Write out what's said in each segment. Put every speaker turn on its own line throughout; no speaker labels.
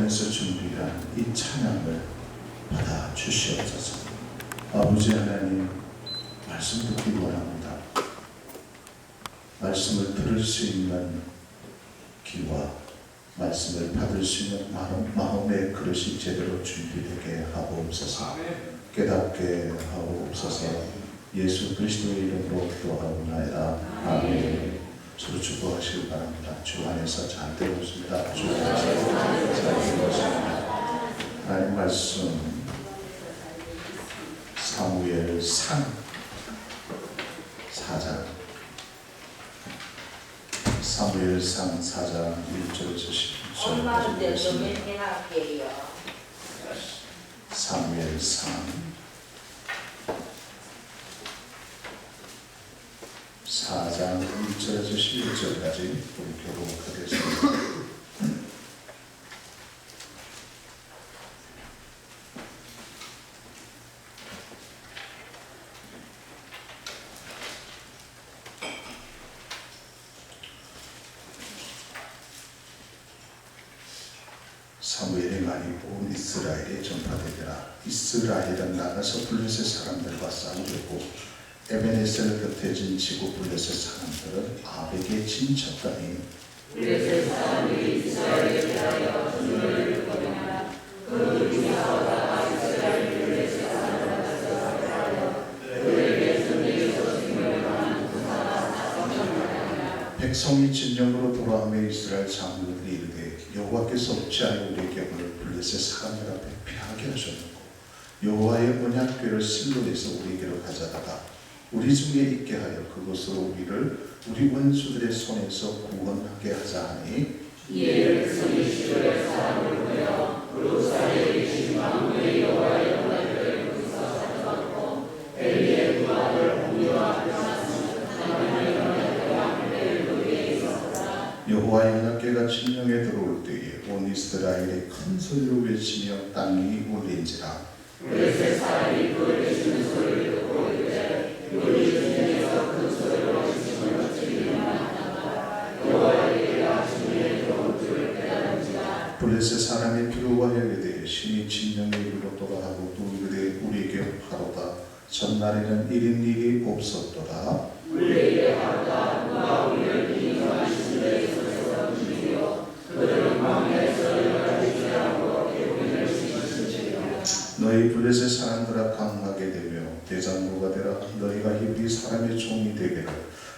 교회에서 준비한 이 찬양을 받아 주시옵소서. 아버지 하나님, 말씀 듣기 원합니다. 말씀을 들을 수 있는 귀와 말씀을 받을 수 있는 마음의 그릇이 제대로 준비되게 하옵소서. 깨닫게 하옵소서. 예수 그리스도의 이름으로 기도하옵나이다. 아멘. 서로 축복하시기 바랍니다. 주 안에서 잘 되고 있습니다. 주 안에서 잘 되고 있습니다. 하나님 말씀 사무엘상 4장 사무엘상 4장 1절에서 11절까지 사무엘상 4장 1절에서 11절까지 우리 교독하겠습니다. 사무엘이 많이 온 이스라엘에 전파되더라. 이스라엘은 나가서 블레셋 사람들과 싸우려고 에베네셀 곁에 진치고 블레셋 사람들은 아벡에 진쳤다니.
블레셋 사람들이 이스라엘에 대하여 분노를 일으켰으나 그들이 싸우다가 이스라엘 블레셋 사람들 앞에서 패하여 그들에게 전쟁에서 생명을 당한 군사가 4,000명이라.
백성이 진영으로 돌아오며 이스라엘 장로들이 이르되 여호와께서 어찌하여 우리에게 오늘 블레셋 사람들 앞에 패하게 하셨는고 여호와의 언약궤를 실로에서 우리에게로 가져다가 우리 중에 있게 하여 그것으로 우리를 우리 원수들의 손에서 구원하게 하자 하니.
이에 백성이 시로의 사람을 보내어 루살에 계신 왕의 여호와의 언약궤를 거기서 가져갔고 엘리의 두 아들 홈리와 베나스는 하나님의 언약궤와 그를 거기에 있었더라.
여호와의 언약궤가 진영에 들어올 때에 온 이스라엘이 큰 소리로 외치며 땅이 울린지라.
블레셋 사람이 그 외치는 소리를 듣고 이르되 우리 진영에서 큰 소리로 외치는 것들이 일어났다. 여호와에게가 진영에 들어온 줄을 깨달은지라.
블레셋 사람이 두려워하여 이르되 신이 진영에 이르러 돌아가고 또 이르되 우리에게 하로다. 전날에는 이런 일이 없었더라.
우리에게 하로다. 누가 우리를 인정한 신들의 손에서 움직이고 그들은 광야에서 여러 가지 죄하고 대부분을 시키시리라.
너희 블레셋 사람들아 강하게 되며 대장부가 되라. 너희가 히브리 사람의 종이 되기를.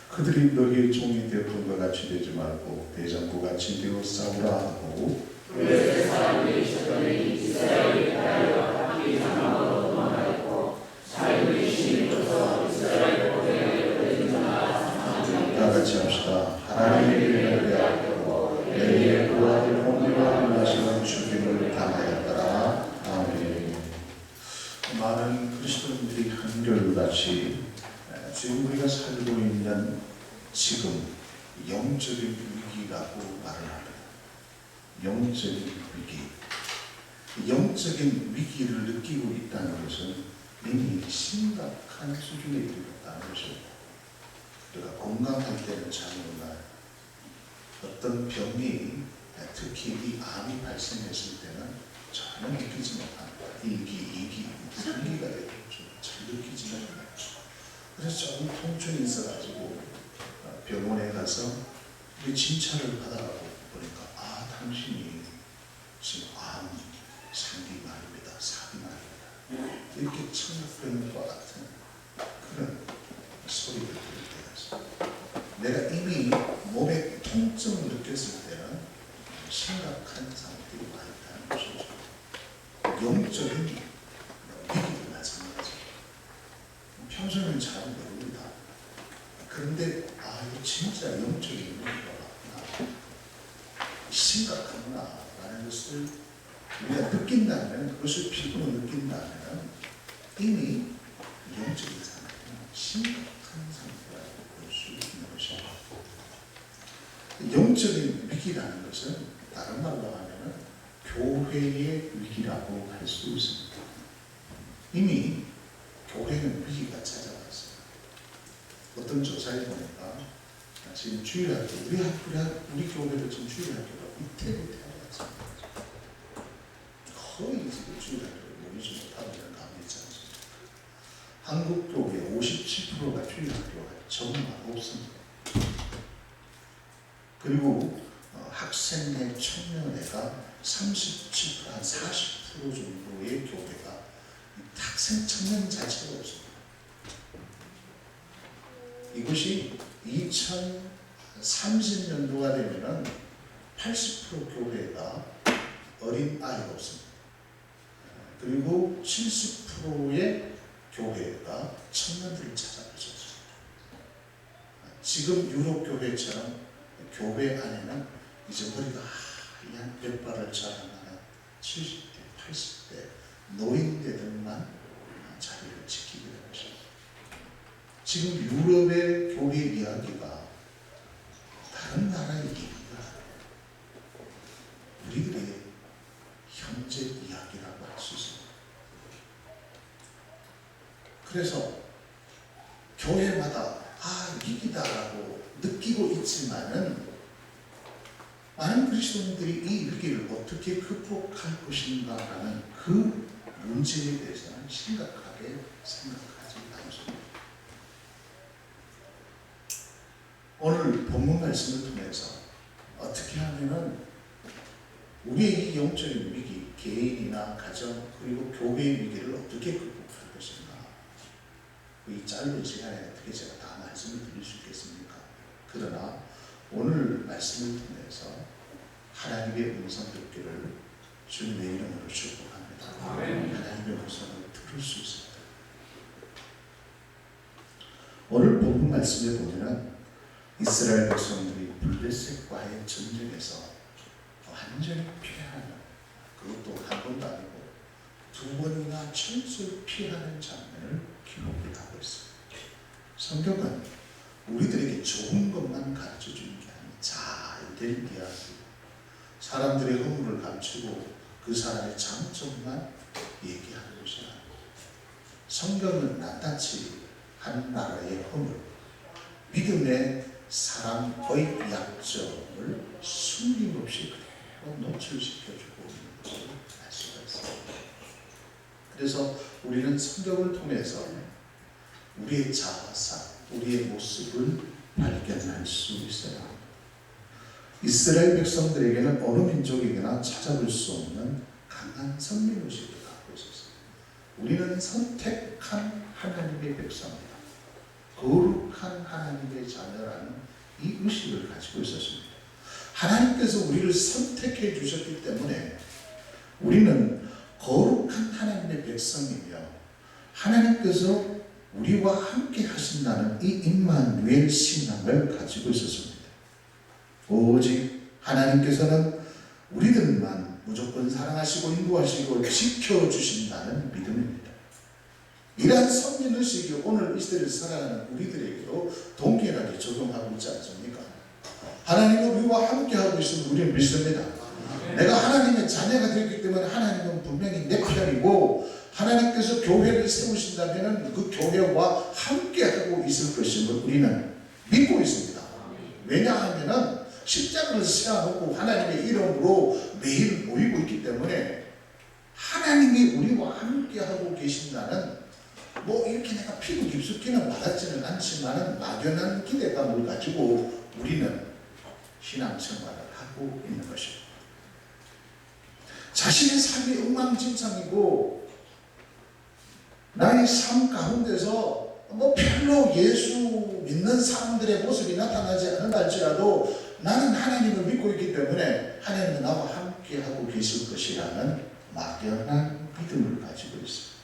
그들이 너희의 종이 되었던 것 같이 되지 말고 대장부같이 되어 싸우라 하고.
블레셋 사람들이 있었더니 이스라엘이 패하여 각기 장막으로 도망하였고 자기들이 신이 떠서 이스라엘 고대에 걸린 자가 4,000명.
다 같이 합시다. 하나님의 이름을 배하고 엘리의 두 아들 홈리와 베나스는 죽임을 당하였더라. 아멘. 많은 그리스도인들이 한결같이 지금 우리가 살고 있는 지금 영적인 위기라고 말을 합니다. 영적인 위기. 영적인 위기를 느끼고 있다는 것은 이미 심각한 수준에 이르렀다는 것입니다. 우리가 건강할 때는 잘 몰라요. 어떤 병이 특히 이 암이 발생했을 때는 전혀 느끼지 못합니다. 1기, 2기, 3기가 되고 잘 느끼지 못해요. 그래서 조금 통증이 있어가지고 병원에 가서 진찰을 받아가고 보니까 당신이 지금 암, 3기 말입니다. 4기 말입니다. 이렇게 청소년과 같은 그런 소리를 들을 때가 있어요. 내가 이미 몸에 통증을 느꼈을 때는 심각한 상태가 와 있다는 것이죠. 영적인 위기도 마찬가지예요. 평소에는 잘 모릅니다. 그런데 이거 진짜 영적인 위기가 왔구나, 심각하구나 라는 것을 우리가 느낀다면, 그것을 피부로 느낀다면 이미 영적인 상태는 심각한 상태라고 볼 수 있는 것입니다. 영적인 위기라는 것은 다른 말로 하면 교회의 위기라고 할 수 있습니다. 이미 교회는 위기가 찾아왔어요. 어떤 조사에 보니까 지금 주일학교, 우리 교회도 지금 주일학교가 위태위태하지 않습니다. 거의 지금 주일학교를 모이지 못하고 있는 가운데 있지 않습니까? 한국 교회 57%가 주일학교가 정말 없습니다. 그리고 학생회, 청년회가 37%, 한 40% 정도의 교회가 학생, 청년 자체가 없습니다. 이것이 2030년도가 되면은 80% 교회가 어린 아이가 없습니다. 그리고 70%의 교회가 청년들을 찾아가셨습니다. 지금 유럽 교회처럼 교회 안에는 이제 머리가 하얀 벽발을 자라나는 70대, 80대 노인대들만 자리를 지키게 되는 것입니다. 지금 유럽의 교회 이야기가 다른 나라의 얘기가 우리들의 현재 이야기라고 할 수 있습니다. 그래서 교회마다 위기다라고 느끼고 있지만은 많은 그리스도인들이 이 위기를 어떻게 극복할 것인가라는 그 문제에 대해서는 심각하게 생각하지 않습니다. 오늘 본문 말씀을 통해서 어떻게 하면은 우리의 이 영적인 위기, 개인이나 가정 그리고 교회의 위기를 어떻게 극복할 것인가, 이 짧은 시간에 어떻게 제가 다 말씀을 드릴 수 있겠습니까? 그러나 오늘 말씀을 통해서 하나님의 음성 듣기를 주님의 이름으로 축복합니다. 하나님의 음성을 들을 수 있습니다. 오늘 본문 말씀에 보면 이스라엘 백성들이 블레셋과의 전쟁에서 완전히 피하는, 그것도 한 번도 아니고 두 번이나 철저히 피하는 장면을 기록을 하고 있습니다. 성경은 우리들에게 좋은 것만 가르쳐주는 게 아니라 잘된 이야기, 사람들의 허물을 감추고 그 사람의 장점만 얘기하는 것이 아니라 성경은 낱낱이 한 나라의 허물, 믿음의 사람의 약점을 숨김없이 그대로 노출시켜주고 있는 것을 알 수가 있습니다. 그래서 우리는 성경을 통해서 우리의 자아상, 우리의 모습을 발견할 수 있어야 합니다. 이스라엘 백성들에게는 어느 민족에게나 찾아볼 수 없는 강한 선민의식을 갖고 있었습니다. 우리는 선택한 하나님의 백성이다, 거룩한 하나님의 자녀라는 이 의식을 가지고 있었습니다. 하나님께서 우리를 선택해 주셨기 때문에 우리는 거룩한 하나님의 백성이며 하나님께서 우리와 함께 하신다는 이 임마누엘 신앙을 가지고 있었습니다. 오직 하나님께서는 우리들만 무조건 사랑하시고 인도하시고 지켜주신다는 믿음입니다. 이러한 선민의식이 오늘 이 시대를 살아가는 우리들에게도 동일하게 적용하고 있지 않습니까? 하나님은 우리와 함께하고 있음을 우리는 믿습니다. 내가 하나님의 자녀가 되었기 때문에 하나님은 분명히 내 편이고 하나님께서 교회를 세우신다면 그 교회와 함께하고 있을 것임을 우리는 믿고 있습니다. 왜냐하면 십자가를 세워놓고 하나님의 이름으로 매일 모이고 있기 때문에 하나님이 우리와 함께하고 계신다는, 이렇게 내가 피부 깊숙이는 와닿지는 않지만 막연한 기대감을 가지고 우리는 신앙생활을 하고 있는 것입니다. 자신의 삶이 엉망진창이고 나의 삶 가운데서 별로 예수 믿는 사람들의 모습이 나타나지 않는다 할지라도 나는 하나님을 믿고 있기 때문에 하나님은 나와 함께 하고 계실 것이라는 막연한 믿음을 가지고 있습니다.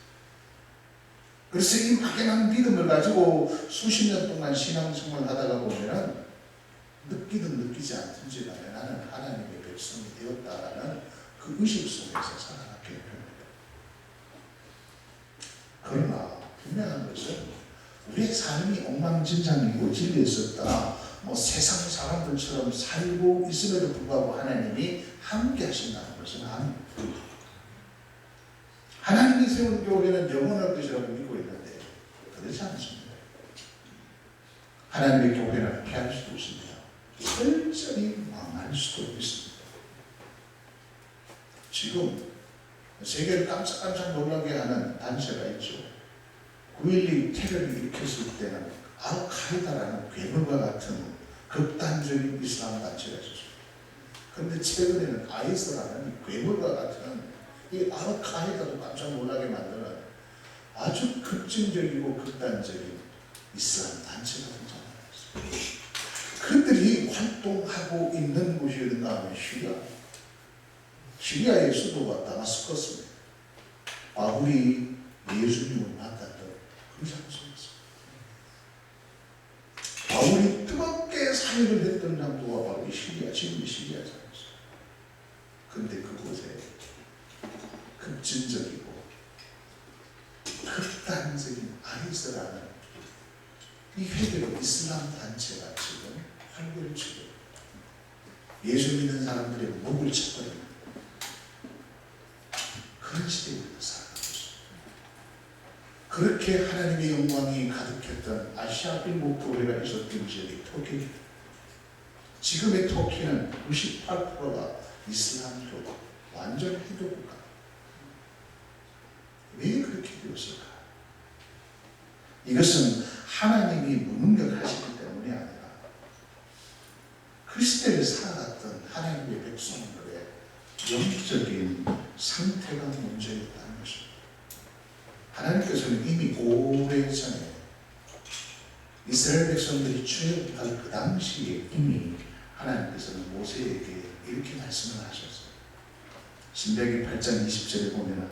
그래서 이 막연한 믿음을 가지고 수십 년 동안 신앙생활을 하다가 보면 느끼든 느끼지 않든지 간에 나는 하나님의 백성이 되었다라는 그 의식 속에서 살아가게 됩니다. 그러나 분명한 것은 우리의 삶이 엉망진창이고 진리했었다, 세상 사람들처럼 살고 있음에도 불구하고 하나님이 함께 하신다는 것은 아닙니다. 하나님이 세운 교회는 영원할 것이라고 믿고 있는데 그렇지 않습니다. 하나님의 교회는 피할 수도 있습니다. 철저히 망할 수도 있습니다. 지금 세계를 깜짝깜짝 놀라게 하는 단체가 있죠. 9.12 테러를 일으켰을 때는 알카이다라는 괴물과 같은 극단적인 이슬람 단체가 있었습니다. 그런데 최근에는 아이스라는 이 괴물과 같은 이 알카이다도 깜짝 놀라게 만드는 아주 급진적이고 극단적인 이슬람 단체가 등장했습니다. 그들이 활동하고 있는 곳이 어딘가 하면 시리아의 수도가 다마스커스입니다. 바울이 예수님을 만났던 그 장소였습니다. 바울이 뜨겁게 사역을 했던 장소가 바로 이 시리아, 지금 시리아 장소입니다. 그런데 그곳에 급진적이고 극단적인 아이스라는 이 회개로 이슬람 단체가 지금 활개를 치고 예수 믿는 사람들의 목을 쳐버리는 그런 시대에 살아가고 있습니다. 그렇게 하나님의 영광이 가득했던 아시아 일곱 교회가 있었던 지역이 터키입니다. 지금의 터키는 98%가 이슬람교, 완전 해교 국가. 왜 그렇게 되었을까? 이것은 하나님이 무능력하시기 때문이 아니라 그 시대를 살아갔던 하나님의 백성들의 영적인 상태가 문제였다는 것입니다. 하나님께서는 이미 오래전에 이스라엘 백성들이 출애굽할 그 당시에 이미 하나님께서는 모세에게 이렇게 말씀을 하셨어요. 신명기 8장 20절에 보면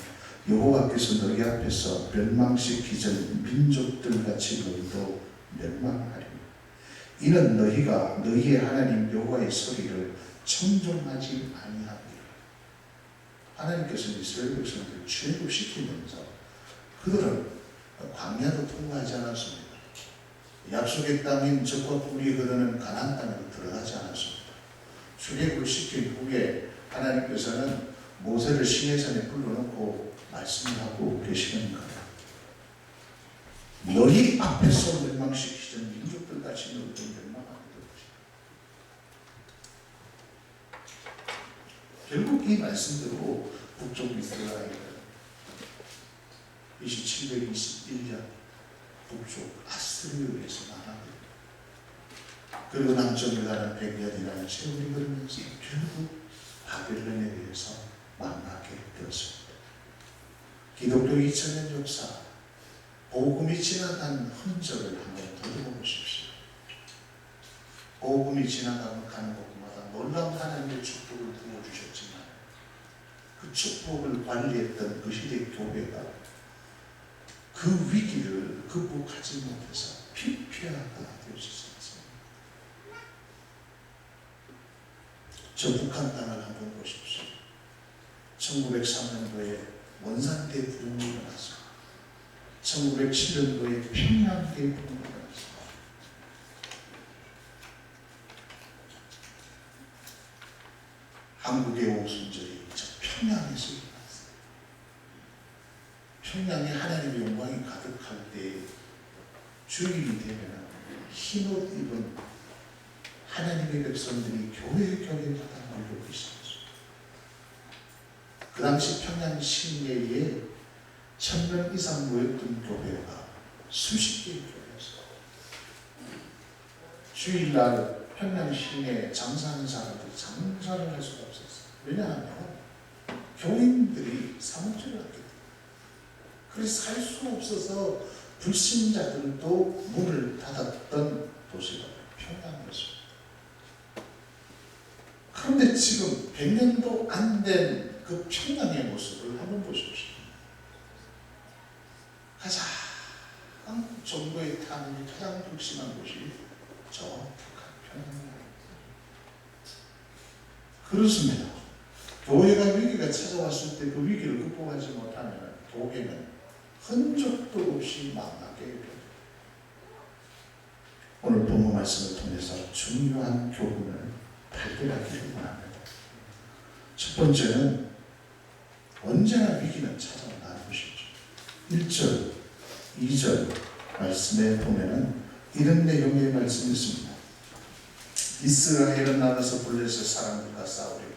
여호와께서 너희 앞에서 멸망시키던 민족들 같이 너희도 멸망하리니 이는 너희가 너희의 하나님 여호와의 소리를 청종하지 아니하리라. 하나님께서 이스라엘 백성들을 출애굽시키면서 그들은 광야도 통과하지 않았습니다. 약속의 땅인 적과 꿀이 흐르는 가나안 땅으로 들어가지 않았습니다. 출애굽을 시킨 후에 하나님께서는 모세를 시내산에 불러놓고 말씀을 하고 계시는 거예요. 너희 앞에서 멸망시키던 민족들 같이 너희도 멸망하게 될 것이다. 결국 이 말씀대로 북쪽 이스라엘은 BC 721년 북쪽 아스리에 의해서 망하게 그리고 남쪽에 가는 100년이라는 세월이 흐르면서 결국 바벨론에 의해서 망하게 되었습니다. 기독교 2000년 역사, 복음이 지나간 흔적을 한번 돌아보십시오. 복음이 지나가는 곳마다 놀라운 하나님의 축복을 부어주셨지만 그 축복을 관리했던 그 시대 교회가 그 위기를 극복하지 못해서 피폐하가 되어졌습니다. 저 북한 땅을 한번 보십시오. 1903년도에 원산대 부흥이 일어났습니다. 1907년도에 평양대 부흥이 일어났습니다. 한국의 오순절이 저 평양에서 일어났습니다. 평양에 하나님의 영광이 가득할 때 주일이 되면 흰옷 입은 하나님의 백성들이 교회마다 몰려 있습니다. 그 당시 평양 시내에 1000명 이상 모였던 교회가 수십 개의 교회였어요. 주일날 평양 시내에 장사하는 사람들이 장사를 할 수가 없었어요. 왜냐하면 교인들이 사문제를 하게 돼요. 그래서 살 수 없어서 불신자들도 문을 닫았던 도시가 평양이었습니다. 그런데 지금 100년도 안 된 그 평양의 모습을 한번 보십시오. 가장 정부의 탐욕이 가장 극심한 곳이 저 북한 평양입니다. 그렇습니다. 교회가 위기가 찾아왔을 때 그 위기를 극복하지 못하면 교회는 흔적도 없이 망하게 됩니다. 오늘 본문 말씀을 통해서 중요한 교훈을 발견하기를 원합니다. 첫 번째는 언제나 위기는 찾아온다는 것이죠. 1절, 2절 말씀에 보면은 이런 내용의 말씀이 있습니다. 이스라엘은 나가서 블레셋 사람들과 싸우려고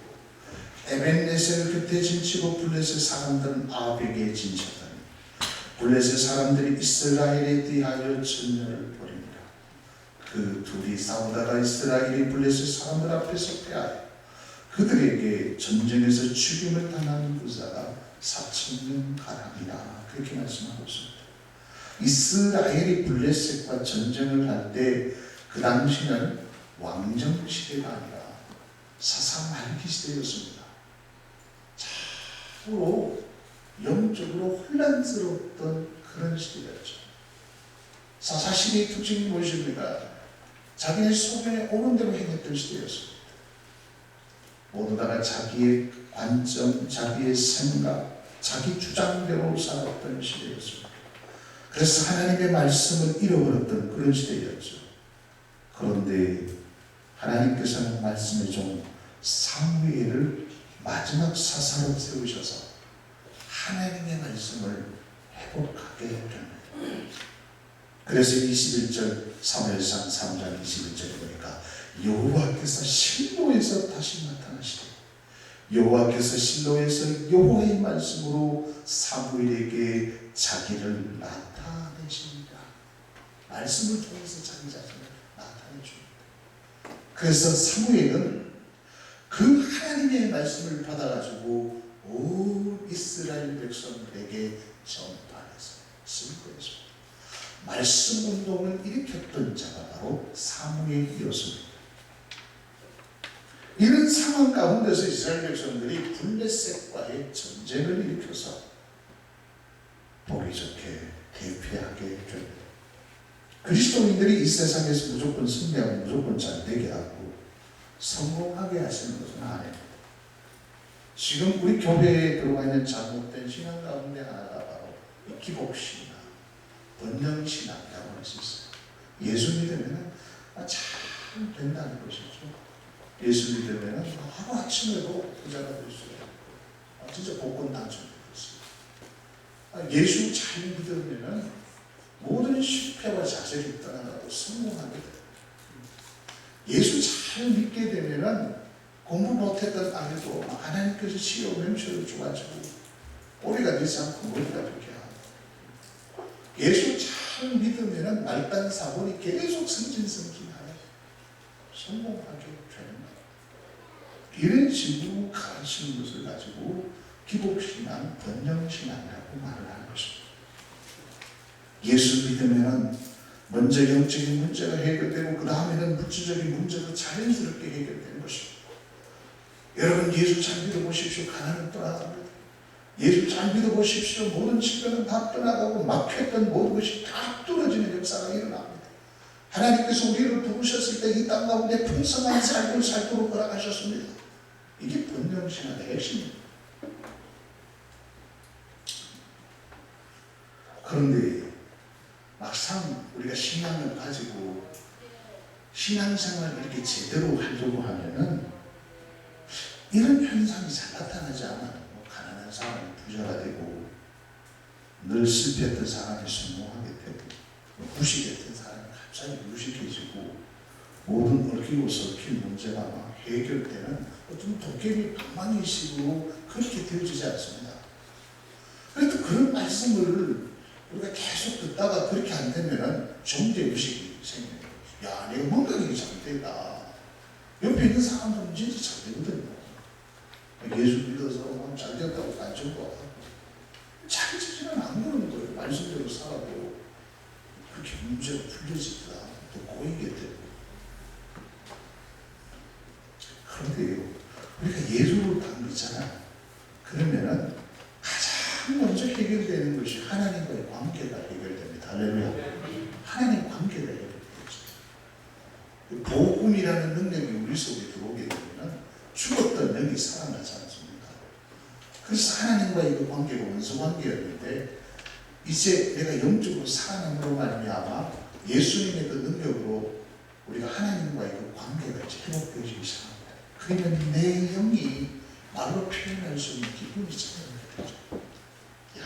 에벤네셀 곁에 진치고 블레셋 사람들은 아벡에 진쳤더니 블레셋 사람들이 이스라엘에 대하여 전열을 벌입니다. 그 둘이 싸우다가 이스라엘이 블레셋 사람들 앞에서 패하여 그들에게 전쟁에서 죽임을 당한 부자가 4,000명 가량이라 그렇게 말씀하고 있습니다. 이스라엘이 블레셋과 전쟁을 할 때 그 당시는 왕정 시대가 아니라 사사 말기 시대였습니다. 참으로 영적으로 혼란스러웠던 그런 시대였죠. 사사 시대의 특징이 무엇입니까? 자기의 소견에 오는 대로 행했던 시대였습니다. 모두 다가 자기의 관점, 자기의 생각, 자기 주장대로 살았던 시대였습니다. 그래서 하나님의 말씀을 잃어버렸던 그런 시대였죠. 그런데 하나님께서는 말씀의 종 사무엘을 마지막 사사로 세우셔서 하나님의 말씀을 회복하게 됩니다. 그래서 21절 사무엘상 3장 21절에 보니까 여호와께서 실로에서 다시 나타나시되 여호와께서 실로에서 여호와의 말씀으로 사무엘에게 자기를 나타내십니다. 말씀을 통해서 자기 자신을 나타내 줍니다. 그래서 사무엘은 그 하나님의 말씀을 받아가지고 온 이스라엘 백성들에게 전파해서 선포했습니다. 말씀 운동을 일으켰던 자가 바로 사무엘이었습니다. 이런 상황 가운데서 이스라엘 백성들이 블레셋과의 전쟁을 일으켜서 보기 좋게 대패하게 됩니다. 그리스도인들이 이 세상에서 무조건 승리하고 무조건 잘 되게 하고 성공하게 하시는 것은 아닙니다. 지금 우리 교회에 들어와 있는 잘못된 신앙 가운데 하나가 바로 기복신앙, 번영신앙이라고 할 수 있어요. 예수 믿으면 잘 된다는 것이죠. 예수 믿으면 하루아침에도 부자가 될 수 있고 진짜 복권 당첨될 수 있어요. 예수 잘 믿으면 모든 실패와 좌절이 떠나가고 성공하게 돼요. 예수 잘 믿게 되면 공부 못했던 아이도 하나님께서 치료 명철을 줘가지고 꼬리가 되지 않고 머리가 되게 하고, 예수 잘 믿으면 말단 사본이 계속 승진하여 성공하게 되는 거예요. 이런 식으로 가르치는 것을 가지고 기복신앙, 번영신앙이라고 말을 하는 것입니다. 예수 믿으면 먼저 영적인 문제가 해결되고 그 다음에는 물질적인 문제도 자연스럽게 해결되는 것입니다. 여러분 예수 잘 믿어보십시오. 가난은 떠나갑니다. 예수 잘 믿어보십시오. 모든 질병은 다 떠나가고 막혔던 모든 것이 다 뚫어지는 역사가 일어납니다. 하나님께서 우리를 부르셨을 때 이 땅 가운데 풍성한 삶을 살도록 허락하셨습니다. 이게 번영신앙의 핵심입니다. 그런데 막상 우리가 신앙을 가지고 신앙생활을 이렇게 제대로 하려고 하면은 이런 현상이 잘 나타나지 않아요. 가난한 사람이 부자가 되고, 늘 실패했던 사람이 성공하게 되고, 무식했던 사람이 갑자기 무식해지고, 모든 얽히고 섞인 문제가 막 해결되는 어떤 도깨비 방망이식으로 그렇게 되어지지 않습니다. 그래도 그런 말씀을 우리가 계속 듣다가 그렇게 안 되면은 정죄의식이 생겨요. 야, 내가 뭔가 이게 잘 되다. 옆에 있는 사람들은 진짜 잘 되거든요. 예수 믿어서 잘 됐다고 간증도 자기 자신은 안 그러는 거예요. 말씀대로 살아도 그렇게 문제가 풀려지더라. 또 꼬이게 되고. 그런데요, 우리가 예수를 딱 믿잖아요. 그러면은 가장 먼저 해결되는 것이 하나님과의 관계가 해결됩니다. 할렐루야. 하나님 관계가 해결되죠. 복음이라는 능력이 우리 속에 들어오게 되면 죽었던 영이 살아나지 않습니까? 그래서 하나님과의 그 관계가 원수 관계였는데 이제 내가 영적으로 살아남으로 말미암아 예수님의 그 능력으로 우리가 하나님과의 그 관계가 이제 회복되기 시작합니다. 그러면 내 영이 말로 표현할 수 있는 기분이 찾아오게 되죠. 야,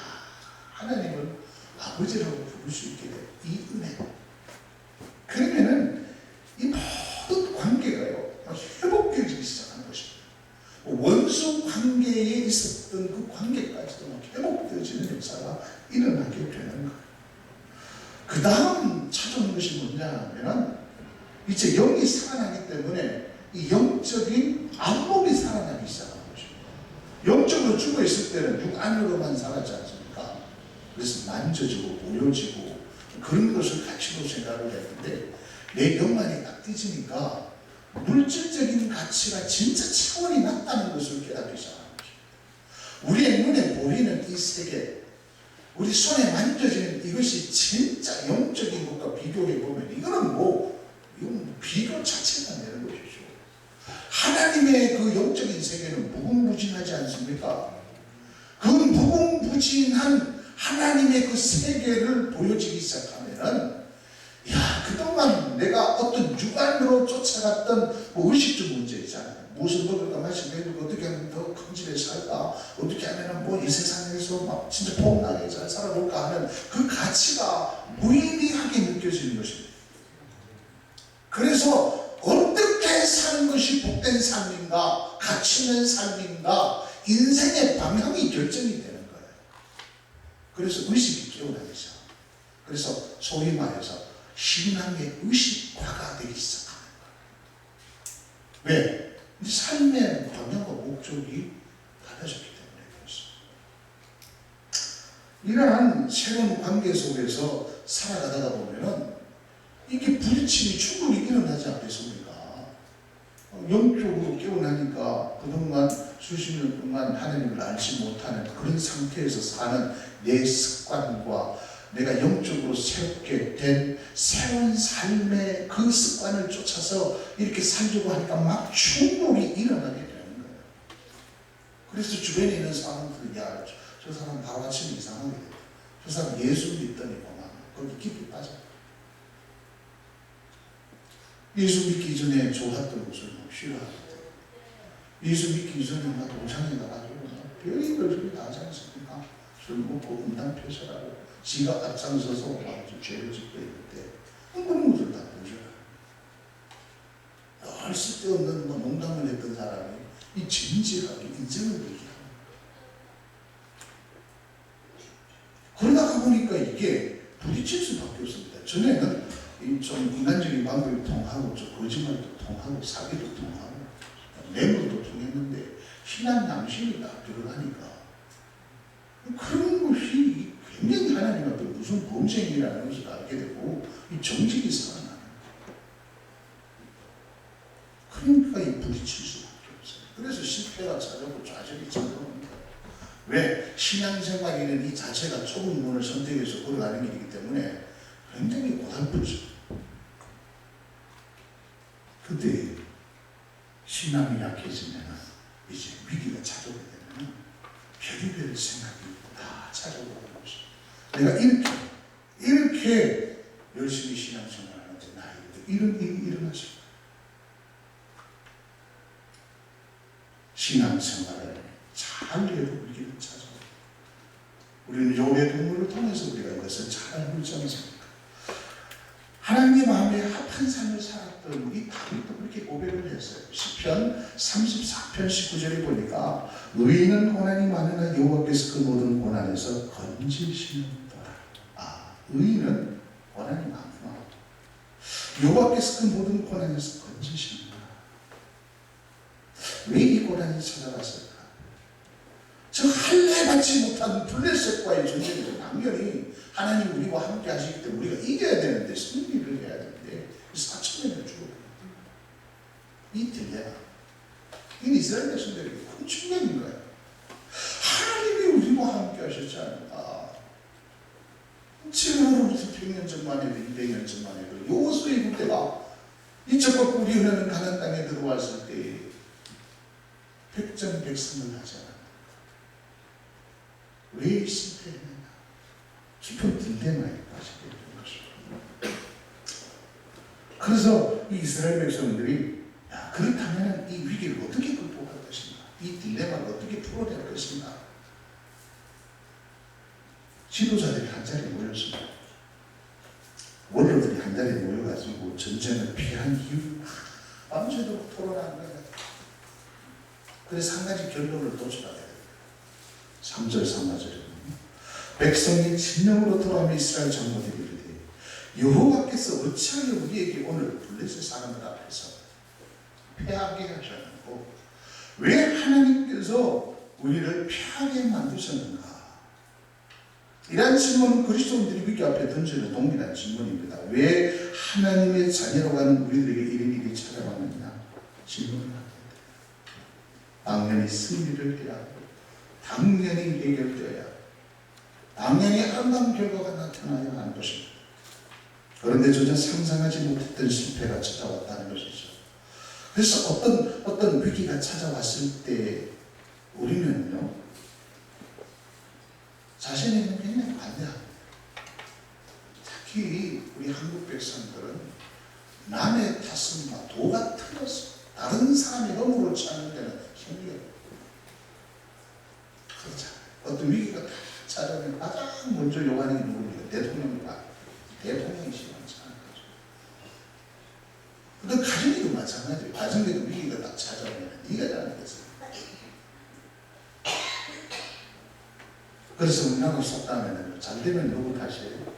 하나님을 아버지라고 부를 수 있게 된 이 은혜. 그러면은 이 모든 관계가요 회복되기 시작하는 것입니다. 원수 관계 이제 영이 살아나기 때문에 이 영적인 안목이 살아나기 시작한 것입니다. 영적으로 죽어 있을 때는 육안으로만 살았지 않습니까? 그래서 만져지고 보여지고 그런 것을 가치로 생각을 했는데 내 영안이 딱 뒤지니까 물질적인 가치가 진짜 차원이 낮다는 것을 깨닫기 시작한 것입니다. 우리의 눈에 보이는 이 세계, 우리 손에 만져지는 이것이 진짜 영적인 것과 비교해 보면 이거는 이건 비교 자체가 안 되는 것이죠. 하나님의 그 영적인 세계는 무궁무진하지 않습니까? 그 무궁무진한 하나님의 그 세계를 보여지기 시작하면은 그동안 내가 어떤 육안으로 쫓아갔던 의식적 문제 있잖아요. 무엇을 먹을까 마실까 어떻게 하면 더 큰 집에 살까, 어떻게 하면 이 세상에서 막 진짜 폼나게 잘 살아볼까 하는 그 가치가 무의미하게 느껴지는 것입니다. 그래서 어떻게 사는 것이 복된 삶인가, 가치 있는 삶인가, 인생의 방향이 결정이 되는 거예요. 그래서 의식이 깨어나기 시작. 그래서 소위 말해서 신앙의 의식화가 되기 시작하는 거예요. 왜? 삶의 방향과 목적이 달라졌기 때문에 그렇습니다. 이러한 새로운 관계 속에서 살아가다가 보면은 이게 부딪힘이 충분히 일어나지 않겠습니까? 영적으로 깨어나니까 그동안 수십 년 동안 하나님을 알지 못하는 그런 상태에서 사는 내 습관과 내가 영적으로 새롭게 된 새로운 삶의 그 습관을 쫓아서 이렇게 살려고 하니까 막 충돌이 일어나게 되는 거예요. 그래서 주변에 있는 사람들이 저 사람 하루아침에 이상하게 됐다. 저 사람 예수 믿더니구만. 거기 깊이 빠져. 예수 믿기 전에 좋았던 것을 싫어하거든. 예수 믿기 전에 막 도장에 가가지고 별의별 소리 다 하지 않습니까? 술 먹고 음담 펴서라고 지가 앞장서서 아주 죄를 짓고 있는데 그런 것을 다 보셔요. 늘 쓸데없는 농담을 했던 사람이 이 진지하게 인정을 얘기합니다. 그러다가 보니까 이게 부딪힐 수밖에 없습니다. 전에는 좀 인간적인 방법이 통하고 좀 거짓말도 통하고 사기도 통하고 뇌물도 통했는데 신앙 양심이 딱 들어가니까 그런 것이 굉장히 하나님 앞에 무슨 범죄이라는 것을 알게 되고 이 정직이 살아나는 거예요. 그러니까 이 부딪힐 수밖에 없어요. 그래서 실패가 찾아오고 좌절이 찾아옵니다. 왜? 신앙생활이라는 이 자체가 좁은 문을 선택해서 걸어가는 길이기 때문에 굉장히 고달프죠. 그때 신앙이 약해지면 이제 위기가 찾아오게 되면 별의별 생각이 다 찾아오는 것이죠. 내가 이렇게 열심히 신앙생활하는데 나에게 이런 일이 일어났습니다. 신앙생활을 잘 해도 위기를 찾아옵니다. 우리는 욥의 동물을 통해서 우리가 이것을 잘 알고 있지 않습니까? 하나님의 마음에 합한 삶을 살았던 이 다윗도 그렇게 고백을 했어요. 시편 34편 19절에 보니까 의인은 고난이 많으나 여호와께서 그 모든 고난에서 건지시는도다. 의인은 고난이 많구나. 여호와께서 그 모든 고난에서 건지시는구나. 왜 이 고난이 찾아왔을까? 저 할례받지 못한 블레셋과의 전쟁에서 당연히 하나님 우리와 함께 하시기 때문에 우리가 이겨야 되는데 승리를 해야 되는데 4,000명을 죽었거든요. 이 딜레마. 이 이스라엘 백성들에게 큰 충격인 거예요. 하나님이 우리와 함께 하셨지 않을까. 지금으로부터 100년 전만 해도 200년 전만 해도 여호수아의 군대가 이쪽과 우리 흐르는 가나안 땅에 들어왔을 때 백전백승을 하지 않았나. 왜 실패했느냐. 깊은 딜레마에 빠지게 된 것입니다. 그래서 이 이스라엘 백성들이 그렇다면 이 위기를 어떻게 극복할 것인가, 이 딜레마를 어떻게 풀어낼 것인가. 지도자들이 한 자리에 모였습니다. 원로들이 한 자리에 모여가지고 전쟁을 피한 이유 밤새도록 토론하는 거예요. 그래서 한 가지 결론을 도출하게 됩니다. 3절 3절에 백성이 진영으로 돌아오며 이스라엘 장로들이 이르되 여호와께서 어찌하여 우리에게 오늘 블레셋 사람들 앞에서 패하게 하셨고 왜 하나님께서 우리를 패하게 만드셨는가? 이러한 질문은 그리스도인들이 위기 앞에 던지는 동일한 질문입니다. 왜 하나님의 자녀로 가는 우리들에게 이런 일이 찾아왔느냐? 질문을 합니다. 당연히 승리를 해야 하고 당연히 해결되어야 하고 당연히 아름다운 결과가 나타나야 하는 것입니다. 그런데 전혀 상상하지 못했던 실패가 찾아왔다는 것이죠. 그래서 어떤 위기가 찾아왔을 때 우리는요 자신에게 굉장히 관대합니다. 특히 우리 한국 백성들은 남의 탓은 도가 틀어서 다른 사람의 허물을 찾는 데는 힘이 없어요. 그렇잖아요. 어떤 위기가 딱 찾아오면 가장 먼저 요한이 누굽니까? 대통령입니다. 대통령이 심하잖아요. 근데 가정에도 마찬가지예요. 가정에도 위기가 딱 찾아오면 네가 잘못했어. 그래서 우리나라 속담에는 잘되면 누구 탓이에요?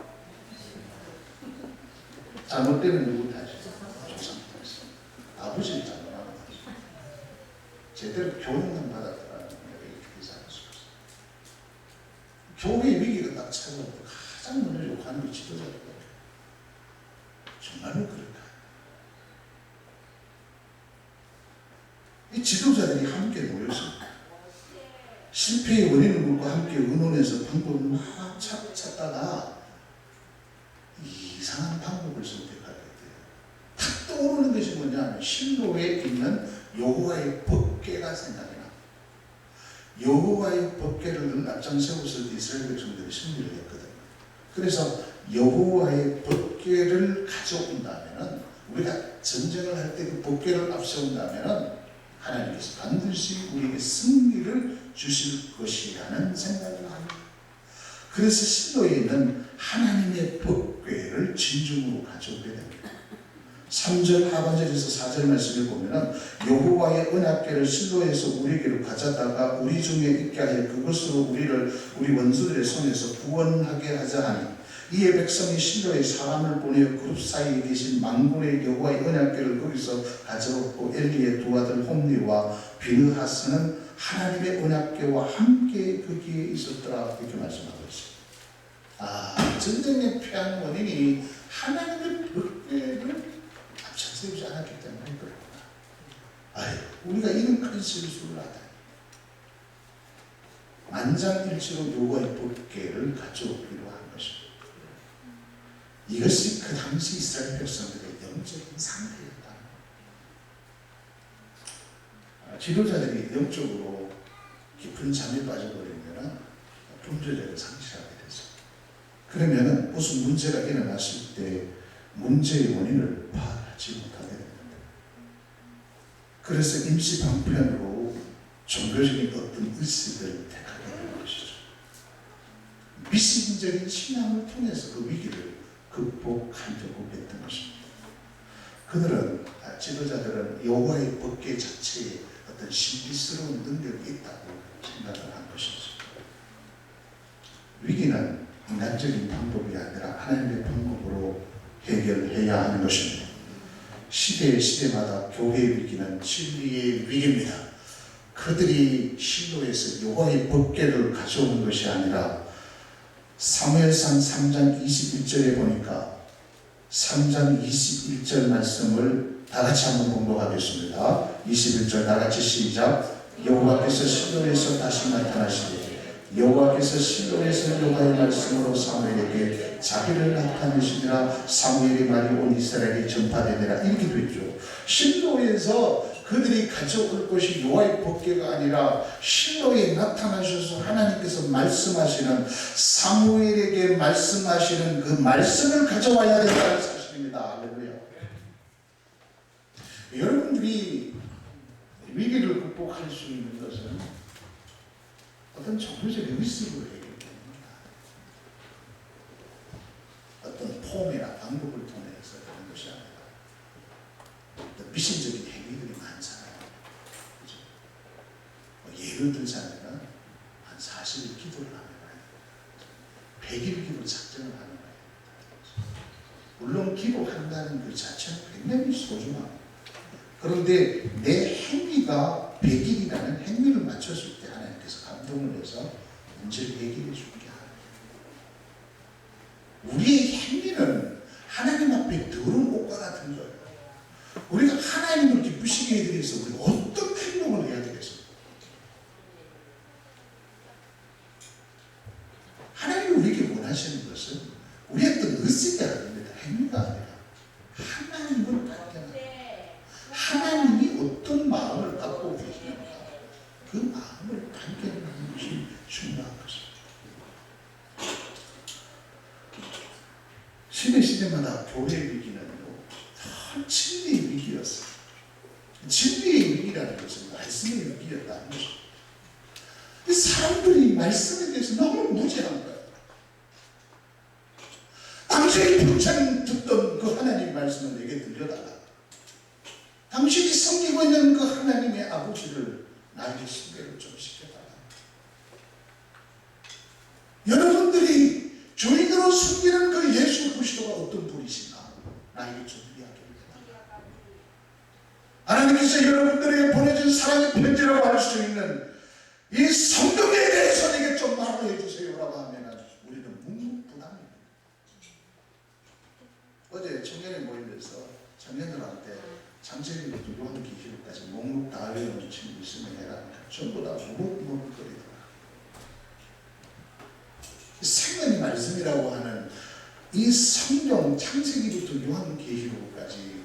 잘못되면 누구 탓이에요? 조상 탓이에요. 아버지는 잘못하는 탓이에요. 제대로 교육만 받았더라면 이렇게 되지 않을 수 없어요. 교회의 위기가 딱 찾아올 때 가장 먼저 욕하는 게 지도자들이에요. 정말로 그럴까? 이 지도자들이 함께 모였습니다. 실패의 원인을 묻고 함께 의논해서 방법을 막 찾다가 이상한 방법을 선택하게 돼요. 탁 떠오르는 것이 뭐냐면 실로에 있는 여호와의 법궤가 생각이 납니다. 여호와의 법궤를 늘 앞장 세웠을 때 이스라엘 백성들이 승리를 했거든요. 그래서 여호와의 법궤를 가져온다면은 우리가 전쟁을 할 때 그 법궤를 앞세운다면은 하나님께서 반드시 우리에게 승리를 주실 것이라는 생각을 합니다. 그래서 실로에 있는 하나님의 법궤를 진중으로 가져오게 됩니다. 3절 하반절에서 4절 말씀을 보면 여호와의 언약궤를 실로에서 우리에게로 가져다가 우리 중에 있게 하여 그것으로 우리 원수들의 손에서 구원하게 하자 하니 이에 백성이 실로에 사람을 보내어 그룹 사이에 계신 만군의 여호와의 언약궤를 거기서 가져왔고 엘리의 두 아들 홈리와 비느하스는 하나님의 언약궤와 함께 거기에 있었더라 이렇게 말씀하고 있습니다. 전쟁의 패한 원인이 하나님의 법궤를 앞장 세우지 않았기 때문에 그렇구나. 우리가 이런 큰 실수를 하다. 만장일치로 여호와의 법궤를 가져오기로 한 것입니다. 이것이 그 당시 이스라엘 백성들의 영적인 상태였다. 지도자들이 영적으로 깊은 잠에 빠져버리면 범죄자를 상실하게 되죠. 그러면 무슨 문제가 일어났을 때 문제의 원인을 파악하지 못하게 됩니다. 그래서 임시 방편으로 종교적인 어떤 의식을 택하게 되는 것이죠. 미신적인 신앙을 통해서 그 위기를 극복하려고 했던 것입니다. 그들은 지도자들은 여호와의 법궤 자체에 어떤 신비스러운 능력이 있다고 생각을 한 것이죠. 위기는 인간적인 방법이 아니라 하나님의 방법으로 해결해야 하는 것입니다. 시대마다 교회의 위기는 진리의 위기입니다. 그들이 실로에서 여호와의 법궤를 가져오는 것이 아니라 사무엘상 3장 21절에 보니까 3장 21절 말씀을 다 같이 한번 봉독하겠습니다. 21절 다 같이 시작. 여호와께서 실로에서 다시 나타나시되 여호와께서 실로에서 여호와의 말씀으로 사무엘에게 자기를 나타내시니라. 사무엘의 말이 온 이스라엘이 전파되니라. 이렇게 됐죠. 실로에서 그들이 가져올 것이 여호와의 법궤가 아니라 실로에 나타나셔서 하나님께서 말씀하시는 사무엘에게 말씀하시는 그 말씀을 가져와야 된다는 사실입니다. 할렐루야. 여러분들이 위기를 극복할 수 있는 것은 어떤 종교적 의식으로 해결됩니다. 어떤 폼이나 방법을 통해서 되는 것이 아니라 어떤 미신적인 행위들이 많잖아요. 그렇죠? 예를 들자면 한 40일 기도를 하는 거예요. 100일 기도 작정을 하는 거예요. 한다는 그 자체는 굉장히 소중합니다. 그런데 내 행위가 100일이라는 행위를 맞췄을 때 하나님께서 감동을 해서 문제를 해결해 주는 게 아니에요. 우리의 행위는 하나님 앞에 더러운 옷과 같은 거예요. 우리가 하나님을 기쁘시게 해드리기 위해서 우리가 어떤 행동을 해야 되겠습니까? 하나님이 우리에게 원하시는 것은 우리의 어떤 의식이 아닙니다. 행위가 아니라 하나님을 발견하는, 하나님이 어떤 마음을 갖고 계시는가, 그 마음을 발견하는 것이 중요한 것입니다. 시대마다 교회 위기는 진리의 위기였어요. 진리의 위기라는 것은 말씀의 위기였다는 것입니다. 사람들이 말씀에 대해서 너무 무지한 거예요. 당신이 평생 듣던 그 하나님 말씀을 내게 들려달라. 당신이 섬기고 있는 그 하나님의 아버지를 나에게 소개를 좀 시켜달라. 여러분들이 주인으로 섬기는 그 예수 그리스도가 어떤 분이신가 나에게 좀 이야기를 해달라. 하나님께서 여러분들에게 보내준 사랑의 편지라고 할 수 있는 이 성경에 대해서 내게 좀 말을 해주세요라고 하면 우리는 묵묵부답입니다. 어제 청년회 모임에서 청년들한테 장세기부터 요한계시록까지 목록 다 외우는 친구 있으면 해라. 전부 다 무럭무럭거리더라. 생명의 말씀이라고 하는 이 성경 창세기부터 요한계시록까지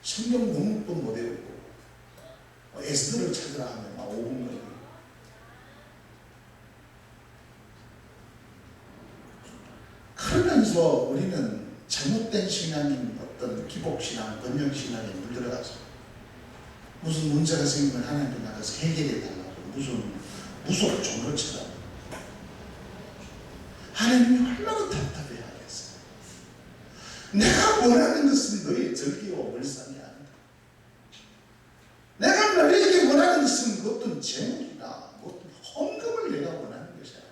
성경 목록도 못 외우고 에스더를 찾으라 하면 막 5분 걸리고, 그러면서 우리는 잘못된 신앙인 어떤 기복신앙, 번영신앙에 물들어가서 무슨 문제가 생기면 하나님께 나가서 해결해 달라고 무슨 무속 종교처럼 하나님이 얼마나 답답해 하겠어요. 내가 원하는 것은 너의 절기와 월상이 아니다. 내가 너에게 원하는 것은 어떤 재물이나 어떤 헌금을 내가 원하는 것이 아니다.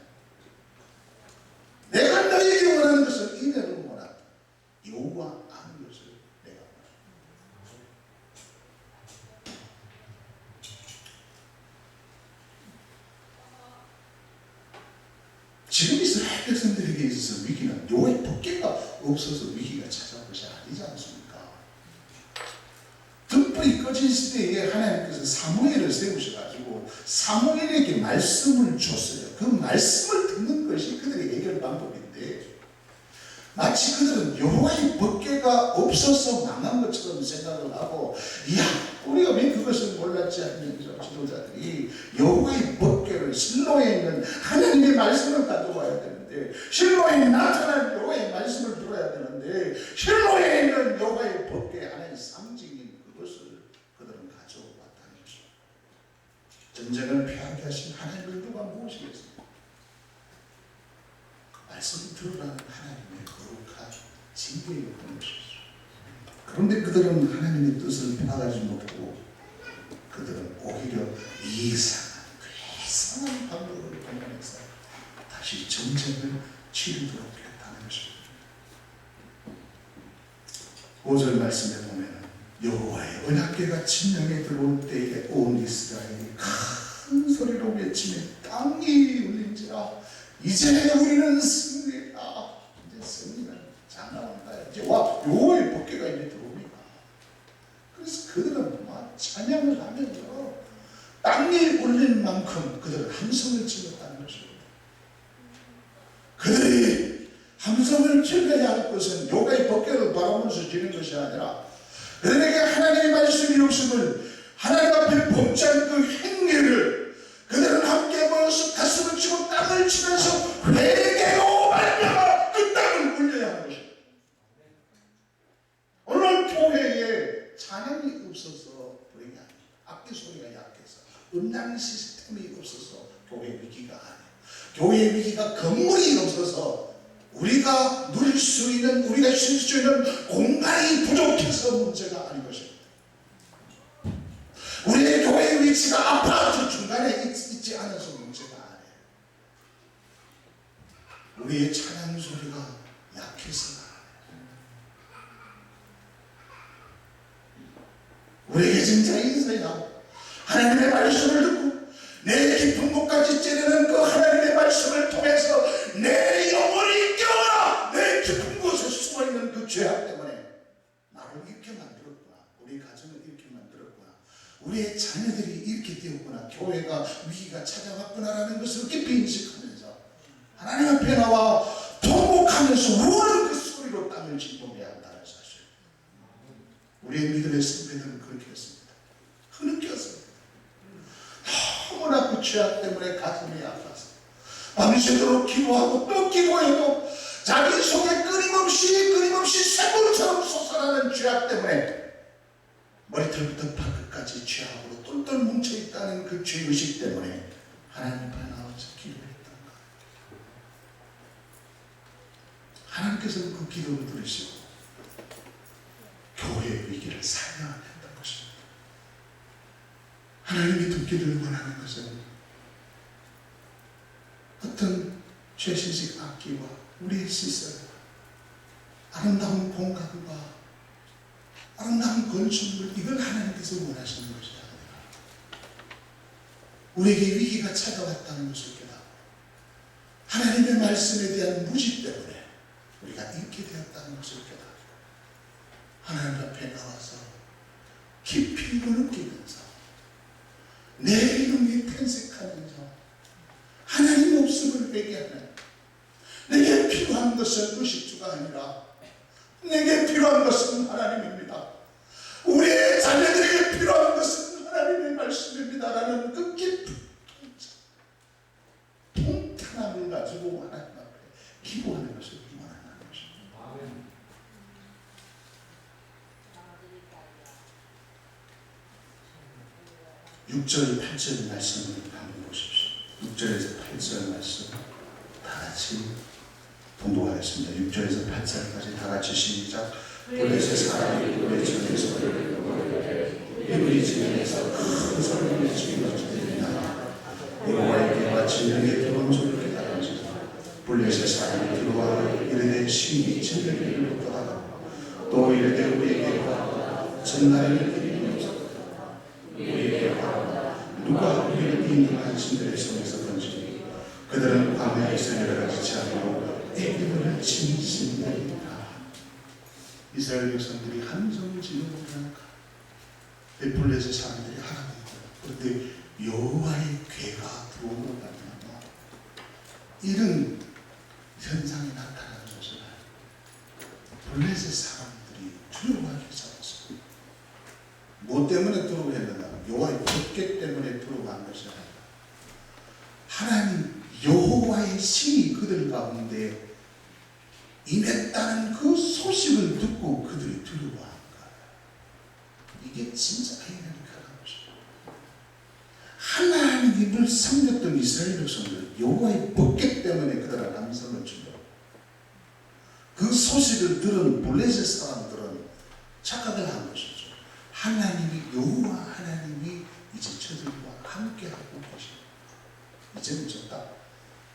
내가 너에게 원하는 것은 인내를 원한다. 요구하는 것을 내가 원한다. 지금 이스라엘 백성들에게 있어서 위기는 요의 법궤가 없어서 위기가 찾아온 것이 아니지 않습니까? 등불이 꺼진 시대에 하나님께서 사무엘을 세우셔가지고 사무엘에게 말씀을 줬어요. 그 말씀을 듣는 것이 그들의 해결 방법인데 마치 그들은 여호와의 법궤가 없어서 망한 것처럼 생각을 하고, 이야 우리가 왜 그것을 몰랐지 하면서 지도자들이 여호와의 법궤를 실로에 있는 하나님의 말씀을 가져와야 되는데, 실로에 나타난 여호와의 말씀을 들어야 되는데, 실로에 있는 여호와의 법궤 하나의 상징인 그것을 그들은 가져왔다는 것입니다. 전쟁을 피하게 하신 하나님을 누가 무엇이겠습니까? 말씀을 들으라는 하나님의 거룩한 징계였던 것이죠. 그런데 그들은 하나님의 뜻을 파악하지 못하고 그들은 오히려 이상한 괴상한 방법을 동원해서 다시 전쟁을 치르도록 했다는 것입니다. 5절 말씀에 보면 여호와의 언약궤가 진영에 들어올 때에 온 이스라엘이 큰 소리로 외치며 땅이 울린지라 이제 우리는 승리다. 이제 승리는 장난한다. 이제 와 여호와의 법궤가 이제 들어옵니다. 그래서 그들은 막 찬양을 하면서 땅이 울릴 만큼 그들은 함성을 질렀다는 것입니다. 그들이 함성을 질러야 할 것은 여호와의 법궤를 바라보면서 지는 것이 아니라 그들에게 하나님의 말씀이 없음을, 하나님 앞에 범죄한 그 행위를 그들은 함께 모여서 가슴을 치고 땅을 치면서 회개로 말미암아 그 땅을 울려야 하는 것입니다. 오늘 교회에 찬양이 없어서 불행이 아닙니다. 악기 소리가 약해서, 음량 시스템이 없어서 교회 위기가 아니에요. 교회 위기가 건물이 없어서 우리가 누릴 수 있는, 우리가 쉴 수 있는 공간이 부족해서 문제가 아닌 것입니다. 우리의 교회의 위치가 아파트 중간에 있지 않아서 문제가 아니에요. 우리의 찬양 소리가 약해서가 아니에요. 우리에게 진짜 있어야 하나님의 말씀을 듣고 내 깊은 곳까지 찌르는 그 하나님의 말씀을 통해서 내 영혼이 깨어나 내 깊은 곳에 숨어있는 그 죄악 때문에 나를 이렇게 만들었구나, 우리 가정을 이렇게 만들었구나, 우리의 자녀들이 이렇게 되었구나, 교회가 위기가 찾아왔구나라는 것을 깊이 인식하면서 하나님 앞에 나와 통곡하면서 우는 그 소리로 땅을 짚어내야 한다는 사실. 우리의 믿음의 선배들은 그렇게 했습니다. 흐느꼈습니다. 너무나 그 죄악 때문에 가슴이 아파서 밤새도록 기도하고 또 기도해도 자기 속에 끊임없이 샘물처럼 솟아나는 죄악 때문에 머리털부터 발끝까지 죄악으로 똘똘 뭉쳐있다는 그 죄의식 때문에 하나님 앞에 나와서 기도했던 것. 하나님께서는 그 기도를 들으시고 교회의 위기를 살려냈던 것입니다. 하나님이 듣기를 원하는 것은 어떤 최신식 악기와 우리의 시설과 아름다운 공간과 아름다운 건축물, 이걸 하나님께서 원하시는 것이 아니라 우리에게 위기가 찾아왔다는 것을 깨닫고 하나님의 말씀에 대한 무지 때문에 우리가 잃게 되었다는 것을 깨닫고 하나님 앞에 나와서 깊이 느끼면서 내 이름이 탄식하면서 하나님 없음을 회개하는, 내게 필요한 것은 의식주가 아니라 내게 필요한 것은 하나님입니다, 우리의 자녀들에게 필요한 것은 하나님의 말씀입니다라는 그 깊은 통탄함을 가지고 하나님 앞에 기도하는 것을 원하는 것입니다. 아멘. 6절, 8절 말씀을 한번 보십시오. 6절에서 8절 말씀 다 같이 봉독하겠습니다. 6절에서 8절까지 다 같이 시작. 블레셋 사람이 노래 전에서 우리 집에서 큰 소리를 지르며 들리나 여호와에게 마치 능에 들어온 소리를 깨달은지라. 블레셋 사람이 들어와 이르되 신이 진리를 떠나가 또 이르되 우리에게 와라 전날에는 그림이 없었다. 우리에게 와라 누가 우리를 인도한 신들의 손에서 던지니 그들은 광야에서 여러 가지 재앙으로 애굽을 침신하리라. 이스라엘 백성들이 함성을 지르고 그러니까 블레셋 사람들이 하나님 거예요. 그런데 여호와의 괴가 들어오고 말미암아 이런 현상이 나타나는 것을 블레셋 사람들이 두려워하기 시작했어요. 뭐 때문에 들어오게 했느냐? 여호와의 법궤 때문에 들어간 것이 아니라 하나님 여호와의 신이 그들 가운데 임했다는 그 소식을 듣고 그들이 두려워한 거예요. 이게 진짜 하나님의 것입니다. 하나님을 섬겼던 이스라엘 백성들 여호와의 법궤 때문에 그들은 함성을 치고 그 소식을 들은 블레셋 사람들은 착각을 한 것이죠. 하나님이 여호와 하나님이 이제 저들과 함께하고 계십니다. 이제는 졌다.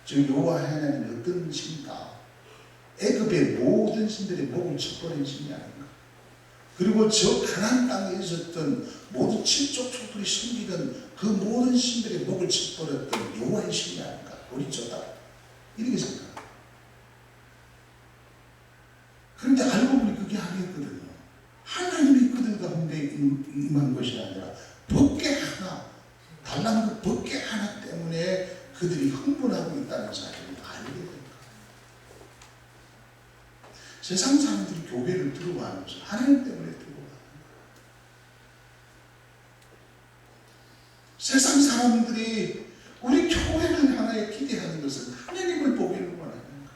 즉 여호와 하나님이 어떤 신이다. 애굽의 모든 신들의 목을 쳐버린 신이 아닌가. 그리고 저 가나안 땅에 있었던 모든 칠족족들이 섬기던 그 모든 신들의 목을 쳐버렸던 여호와의 신이 아닌가. 우리 졌다. 이렇게 생각합니다. 그런데 알고 보니 그게 아니었거든요. 하나님이 그들 가운데 임한 것이 아니라 법궤 하나, 달라는 그 법궤 하나 때문에 그들이 흥분하고 있다는 사실을 알게 됩니다. 세상 사람들이 교회를 들어가는 것은 하나님 때문에 들어가는 거예요. 세상 사람들이 우리 교회를 향하여 기대하는 것은 하나님을 보기를 원하는 거예요.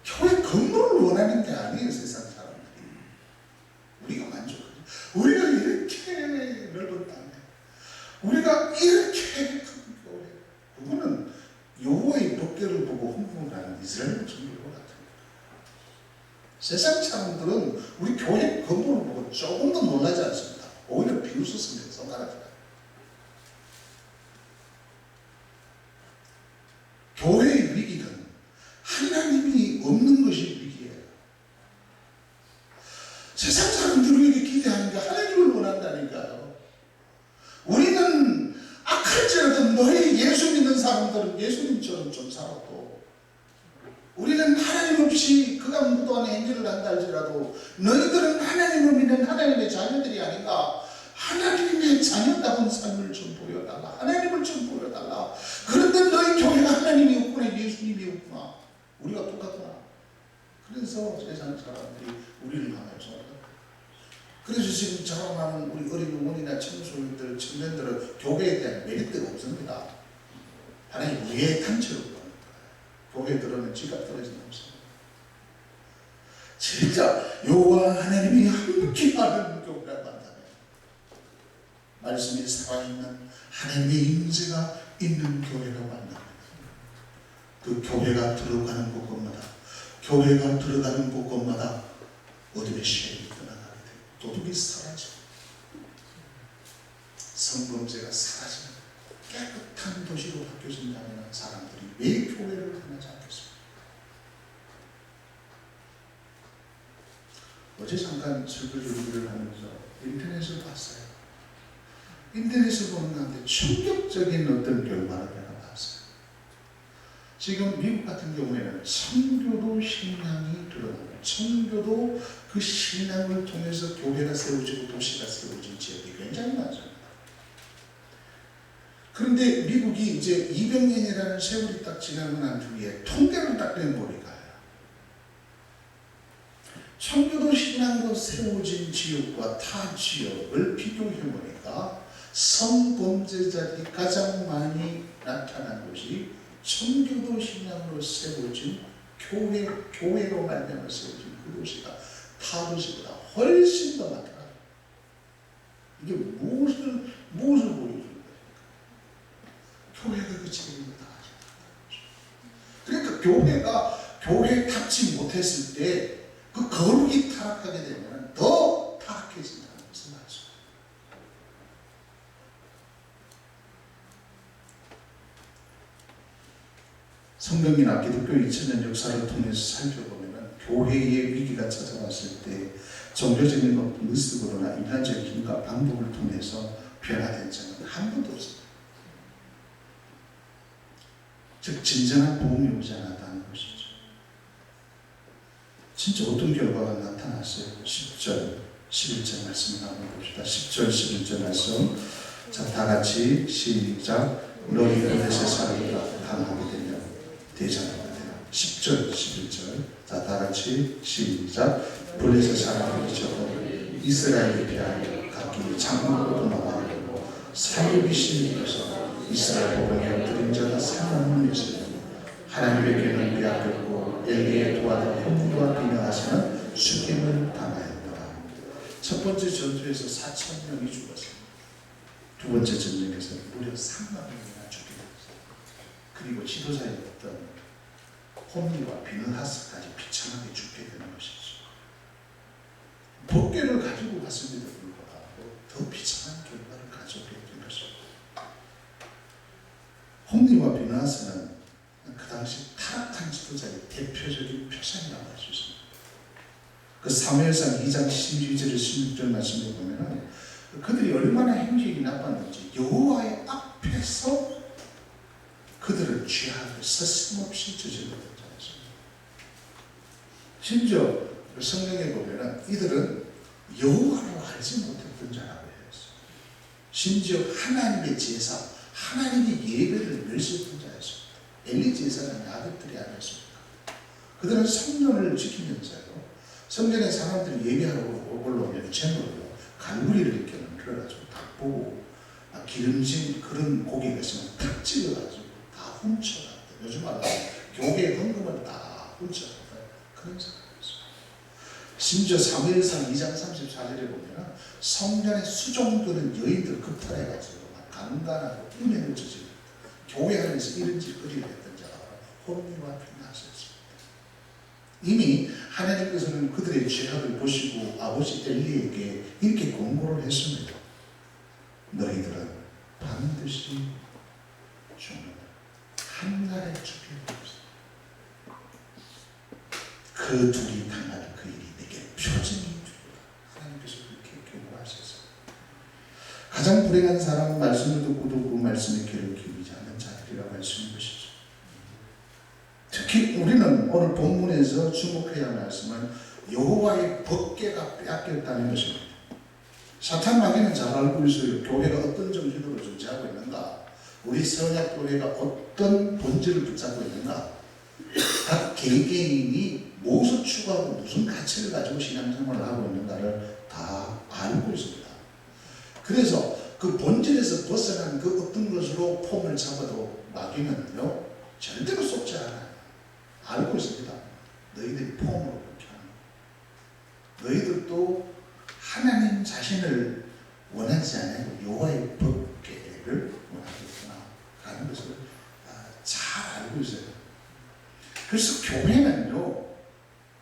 교회 건물을 원하는 게 아니에요. 세상 사람들이. 우리가 만족하죠. 우리가 이렇게 넓은 땅에 우리가 이렇게 큰 교회, 그거는 여호와의 법궤를 보고 흥분하는 이스라엘 백성들과 같은 거예요. 세상 사람들은 우리 교회 건물을 보고 조금도 놀라지 않습니다. 오히려 비웃었습니다. 손가락으로. 교회의 위기는 하나님이 없는 것이 위기예요. 세상 사람들에게 기대하는 게 하나님을 원한다니까요. 우리는 악할지라도 너희 예수 믿는 사람들은 예수님처럼 좀 살았고, 우리는 하나님 없이 그가 무도한 행위를 한다 할지라도 너희들은 하나님을 믿는 하나님의 자녀들이 아닌가, 하나님의 자녀다운 삶을 좀 보여달라, 하나님을 좀 보여달라. 그런데 너희 교회가 하나님이 없구나, 예수님이 없구나, 우리가 똑같구나. 그래서 세상 사람들이 우리를 향해서, 그래서 지금 자라나는 우리 어린 어머니나 청소년들, 청년들은 교회에 대한 메리트가 없습니다. 하나님 우리의 단체로 보는 거예요. 교회에 들어오면 지갑 떨어지는 없습니다. 진짜 여호와 하나님이 함께하는 교회가 만나면, 말씀이 살아있는 하나님의 임재가 있는 교회가 만나면, 그 교회가 들어가는 곳곳마다, 교회가 들어가는 곳곳마다 어둠의 시간이 떠나가게 되고, 도둑이 사라지고, 성범죄가 사라지는 깨끗한 도시로 바뀌어진다면 사람들이 왜 교회를 떠나지 않겠습니까? 어제 잠깐 설교 준비를 하면서 인터넷을 봤어요. 인터넷을 보는 가운데 충격적인 어떤 결과를 내가 봤어요. 지금 미국 같은 경우에는 청교도 신앙이 드러나고, 청교도 그 신앙을 통해서 교회가 세워지고 도시가 세워진 지역이 굉장히 많습니다. 그런데 미국이 이제 200년이라는 세월이 딱 지나고 난 뒤에 통계를 딱 내보니까 청교도 신앙으로 세워진 지역과 타 지역을 비교해보니까 성범죄자들이 가장 많이 나타난 곳이 청교도 신앙으로 세워진 교회로 말미암아 세워진 그 도시가 타 도시보다 훨씬 더 많더라고요. 이게 무엇을 보여주는 겁니까? 교회가 그 책임을 다하죠. 그러니까 교회답지 못했을 때 그 거룩이 타락하게 되면 더 타락해진다는 것을 말씀합니다. 성경이나 기독교 2000년 역사를 통해서 살펴보면 교회의 위기가 찾아왔을 때 종교적인 모습으로나 인간적인 힘과 방법을 통해서 변화된 적은 한 번도 없습니다. 즉 진정한 복음이 오지 않았다는 것이죠. 진짜 어떤 결과가 나타났어요? 10절, 11절 말씀을 한번 봅시다. 10절, 11절 말씀. 자, 다 같이 시작. 너희 블레셋 사람들아 당하게 되면 대장하게 돼요. 10절, 11절. 자, 다 같이 시작. 블레셋 사람들이 저도 이스라엘에 피하여 각기 장막으로 도망하고 사륙이 심해서 이스라엘 복을 엎드린 자가 사망을 했으며 하나님의 괴는 빼앗겼고 엘리의 도와든 혼과 비명하시는 죽임을 당하였더라. 첫 번째 전투에서 4,000명이 죽었습니다. 두 번째 전쟁에서 무려 3만 명이나 죽게 되었습니다. 그리고 지도자였던 홈리와 비느하스까지 비참하게 죽게 되는 것이죠. 법궤를 가지고 갔음에도 불구하고 더 비참한 결과를 가져오게 된 것입니다. 홈리와 비느하스는 그 당시 타락한 지도자의 대표적인 표상이라고 할 수 있습니다. 그 사무엘상 2장 12절 16절 말씀을 보면 그들이 얼마나 행실이 나빴는지 여호와의 앞에서 그들은 죄악을 서슴없이 저질렀던 자였습니다. 심지어 성경에 보면 이들은 여호와를 알지 못했던 자라고 했어요. 심지어 하나님의 제사, 하나님의 예배를 멸시했던 자였습니다. 엘리 제사는 야곱들이 아니었습니까? 그들은 성전을 지키면서요, 성전에 사람들이 예배하러 올라오면 제물로 갈무리를 이렇게 만들어가지고 닭 보고 기름진 그런 고기가 있으면 탁 찍어가지고 다 훔쳐갔다. 요즘 말로 교회의 헌금을 다 훔쳐갔다. 그런 사람이었어요. 심지어 사무엘상 2장 34절에 보면 성전의 수종드는 여인들 급탈해가지고 막 강간하고 음행을 저지르고 교회 안에서 이런 짓거리를 했던 자가 홈리와 비느하스였습니다. 이미 하나님께서는 그들의 죄악을 보시고 아버지 엘리에게 이렇게 권고를 했습니다. 너희들은 반드시 죽는다. 한날에 죽게 되었습니다. 그 둘이 당할 그 일이 내게 표징이 되리라. 가장 불행한 사람은 말씀을 듣고도 그 말씀에 귀를 기울이지 않는 자들이라고 할 수 있는 것이죠. 특히 우리는 오늘 본문에서 주목해야 할 말씀은 여호와의 법궤가 빼앗겼다는 것입니다. 사탄 마귀는 잘 알고 있어요. 교회가 어떤 정신으로 존재하고 있는가, 우리 서약교회가 어떤 본질을 붙잡고 있는가, 각 개개인이 무엇을 추구하고 무슨 가치를 가지고 신앙생활을 하고 있는가를 다 알고 있습니다. 그래서 그 본질에서 벗어난 그 어떤 것으로 폼을 잡아도 마귀는요 절대로 속지 않아요. 알고 있습니다. 너희들이 폼으로 그렇게 하는, 너희들도 하나님 자신을 원하지 않고 여호와의 법궤를 원하겠구나 라는 것을 잘 알고 있어요. 그래서 교회는요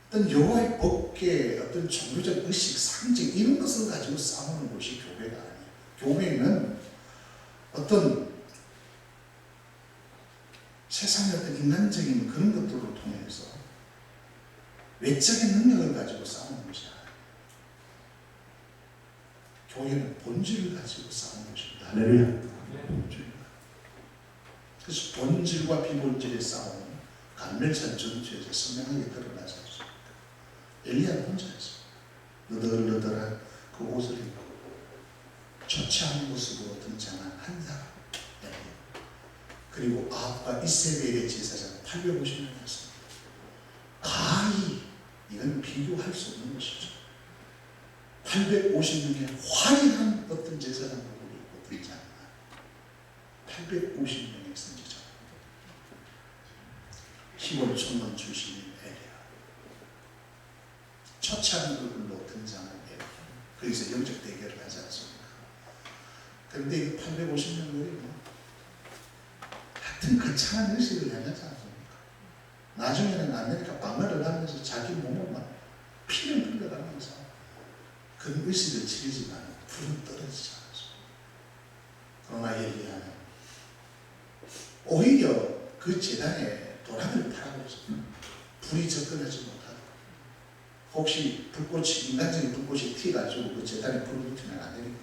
어떤 여호와의 법궤, 어떤 종교적 의식, 상징 이런 것을 가지고 싸우는 것이 교회가 아니에요. 교회는 어떤 세상의 어떤 인간적인 그런 것들을 통해서 외적인 능력을 가지고 싸우는 것이 아니에요. 교회는 본질을 가지고 싸우는 것입니다. 할렐루야. 그래서 본질과 비본질의 싸움은 갈멜산 전투에서 선명하게 드러나지 않습니까? 엘리야는 혼자였어요. 너덜너덜한 그 옷을 입고 좋지 않은 모습으로 등장한 한 사람, 그리고 아합과 이세벨의 제사장 850명이었습니다. 가히 이건 비교할 수 없는 것이죠. 850명의 화려한 어떤 제사장을 입고 등장한 850명의 선지자, 히볼 촌놈 출신인 엘리야, 처참한 얼굴로 등장한 엘리야. 거기서 영적 대결을 하지 않습니까? 그런데 이 850명들이 하여튼 거창한 의식을 하지 않습니까? 나중에는 안 되니까 방어를 하면서 자기 몸을 막 피를 흘려가면서 그런 의식을 지르지만 불은 떨어지지 않았습니다. 그러나 엘리야는 오히려 그 제단에 도랑을 타라고 했습니다. 불이 접근하지 못하도록. 혹시 불꽃이, 인간적인 불꽃이 튀어가지고 그 제단에 불을 붙이면 안 되니까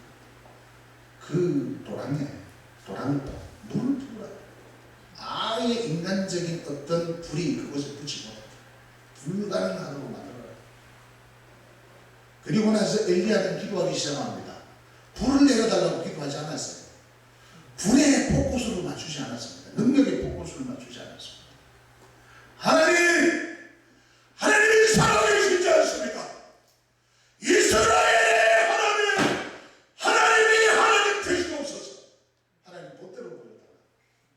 그 도랑을 물을 부으라. 아예 인간적인 어떤 불이 그것을 붙이고 불가능하도록 만들어라. 그리고 나서 엘리야는 기도하기 시작합니다. 불을 내려달라고 기도하지 않았어요. 불의 포커스를 맞추지 않았습니다. 능력의 포커스를 맞추지 않았습니다. 하나님이 살아계시지 않습니까? 이스라엘의 하나님이 하나님 되시옵소서. 하나님 본대로 보여달라.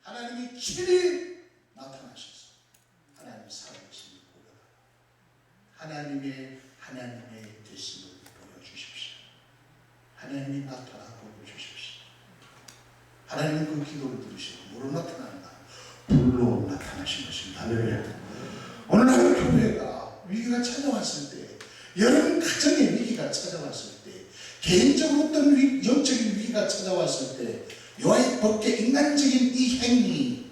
하나님이 친히 나타나셔서 하나님이 살아계심을 보여달라. 하나님의 되심을 보여주십시오. 하나님이 나타나 보여주십시오. 하나님은 그 기도를 들으시고 뭐로 나타나는가? 불로 나타나신 것입니다. 할렐루야. 오늘 하루 교회가 위기가 찾아왔을 때, 여러분 가정의 위기가 찾아왔을 때, 개인적으로 어떤 영적인 위기가 찾아왔을 때, 여호와의 법궤 인간적인 이 행위,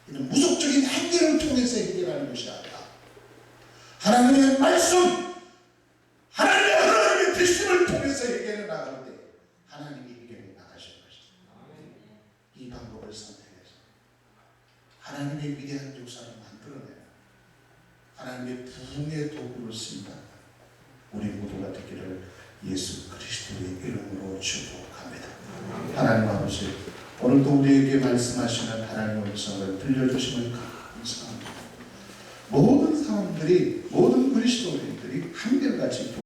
이런 무속적인 행위를 통해서 해결하는 것이 아니라 하나님의 말씀, 하나님의 되심을 통해서 해결해 나갈 때 하나님이 해결해 나가실 것입니다. 이 방법을 선택해서 하나님의 위대한 역사를 만들어내는 하나님의 부흥의 도구를 쓴다. 우리 모두가 되기를 예수 그리스도의 이름으로 축복합니다. 하나님 아버지, 오늘도 우리에게 말씀하시는 하나님의 음성을 들려주심을 감사합니다. 모든 사람들이, 모든 그리스도인들이 한결같이